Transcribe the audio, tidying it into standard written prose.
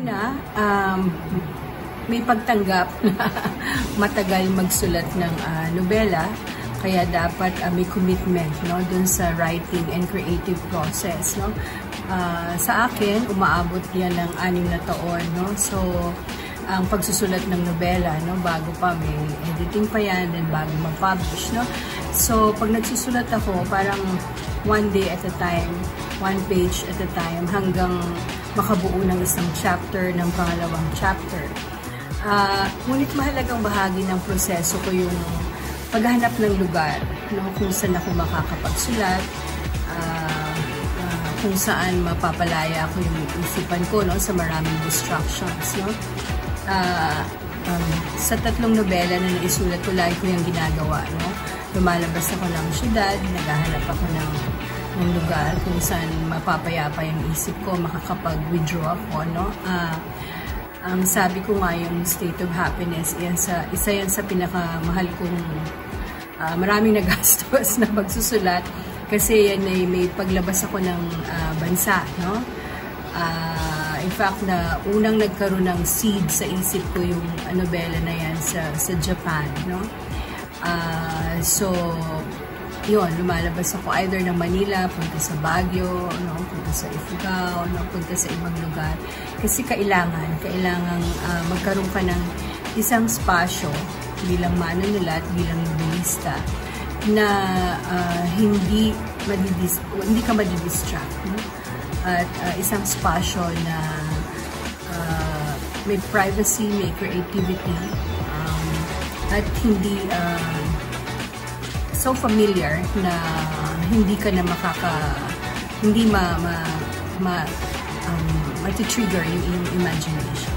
Una, may pagtanggap na matagal magsulat ng nobela, kaya dapat may commitment, no, dun sa writing and creative process, no. Sa akin, umaabot yan ng 6 na taon, no. So, ang pagsusulat ng nobela, no, bago pa may editing pa yan, then bago mag-publish, no. So, pag nagsusulat ako, parang one day at a time, one page at a time, hanggang makabuo ng isang chapter, ng pangalawang chapter. Ngunit mahalagang bahagi ng proseso ko yung paghahanap ng lugar, no, kung saan ako makakapagsulat, kung saan mapapalaya ko yung isipan ko, no, sa maraming distractions, no. Sa 3 nobela na naisulat ko, lagi ko yung ginagawa, no. Lumalabas ako ng syudad, naghahanap ako ng lugar kung saan mapapayapa yung isip ko, makakapag-withdraw ako, no. Ang sabi ko nga, yung state of happiness, isa yan sa pinakamahal kong maraming nagastos na pagsusulat, kasi yan ay may paglabas ako ng bansa, no. In fact, na unang nagkaroon ng seed sa isip ko yung nobela na yan sa Japan, no. So, yun, lumalabas ako either ng Manila, punta sa Baguio, no, punta sa Ifugao, no, punta sa ibang lugar. Kasi kailangan magkaroon ka ng isang spasyo bilang manunulat, bilang novelista, na hindi ka madidistract, no? At isang spasyo na may privacy, may creativity, at hindi so familiar na hindi ka na mati-trigger yung imagination.